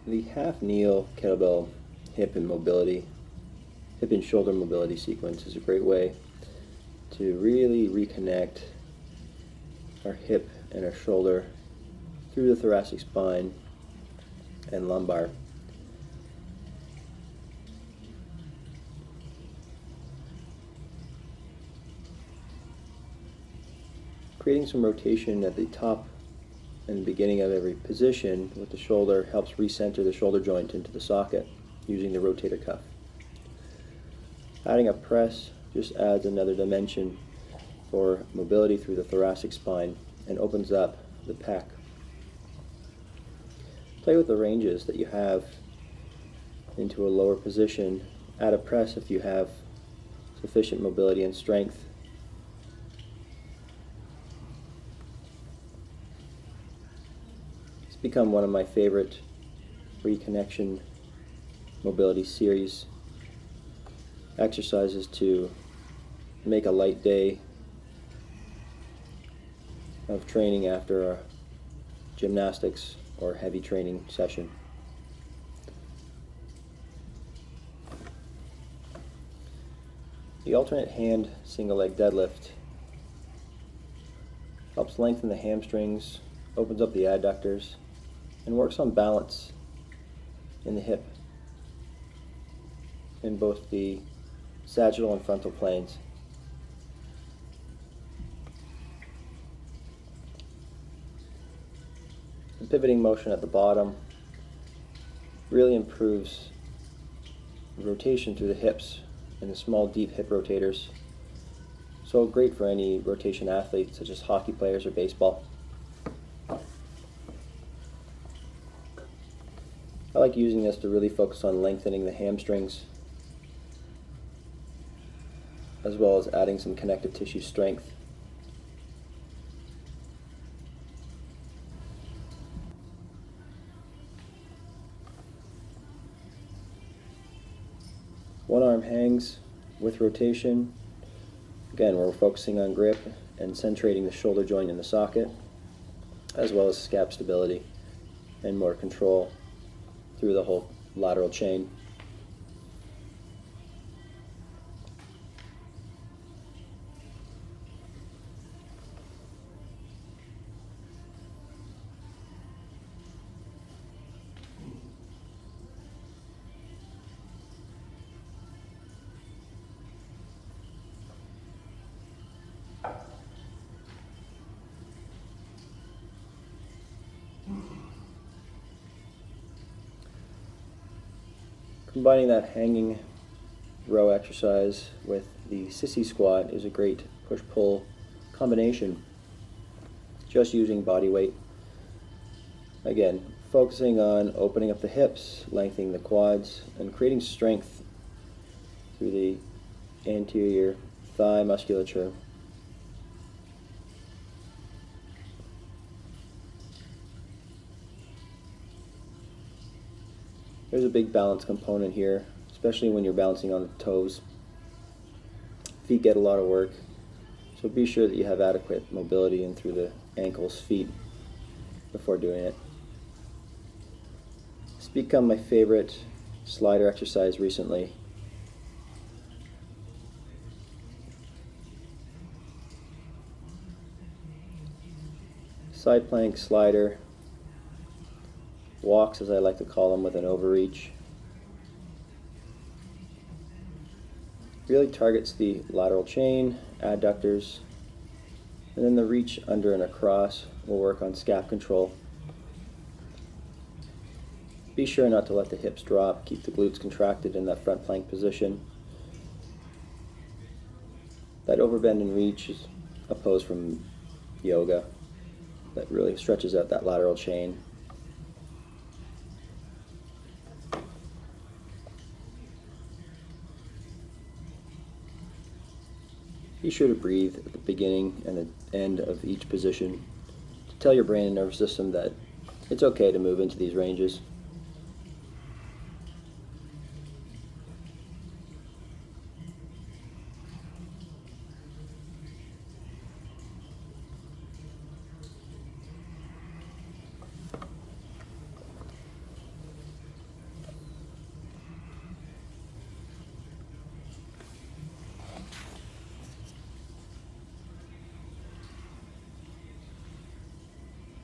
The half kneel kettlebell hip and shoulder mobility sequence is a great way to really reconnect our hip and our shoulder through the thoracic spine and lumbar. Creating some rotation at the top and beginning of every position with the shoulder helps recenter the shoulder joint into the socket using the rotator cuff. Adding a press just adds another dimension for mobility through the thoracic spine and opens up the pec. Play with the ranges that you have into a lower position. Add a press if you have sufficient mobility and strength. It's become one of my favorite reconnection mobility series exercises to make a light day of training after a gymnastics or heavy training session. The alternate hand single leg deadlift helps lengthen the hamstrings, opens up the adductors, and works on balance in the hip in both the sagittal and frontal planes. The pivoting motion at the bottom really improves rotation through the hips and the small deep hip rotators. So great for any rotation athlete such as hockey players or baseball. I like using this to really focus on lengthening the hamstrings as well as adding some connective tissue strength. One arm hangs with rotation. Again, we're focusing on grip and centrating the shoulder joint in the socket, as well as scap stability and more control through the whole lateral chain. Combining that hanging row exercise with the sissy squat is a great push-pull combination, just using body weight. Again, focusing on opening up the hips, lengthening the quads, and creating strength through the anterior thigh musculature. There's a big balance component here, especially when you're balancing on the toes. Feet get a lot of work, so be sure that you have adequate mobility in through the ankles, feet before doing it. It's become my favorite slider exercise recently. Side plank slider. Walks, as I like to call them, with an overreach. Really targets the lateral chain, adductors, and then the reach under and across will work on scap control. Be sure not to let the hips drop, keep the glutes contracted in that front plank position. That overbend and reach is a pose from yoga that really stretches out that lateral chain. Be sure to breathe at the beginning and the end of each position to tell your brain and nervous system that it's okay to move into these ranges.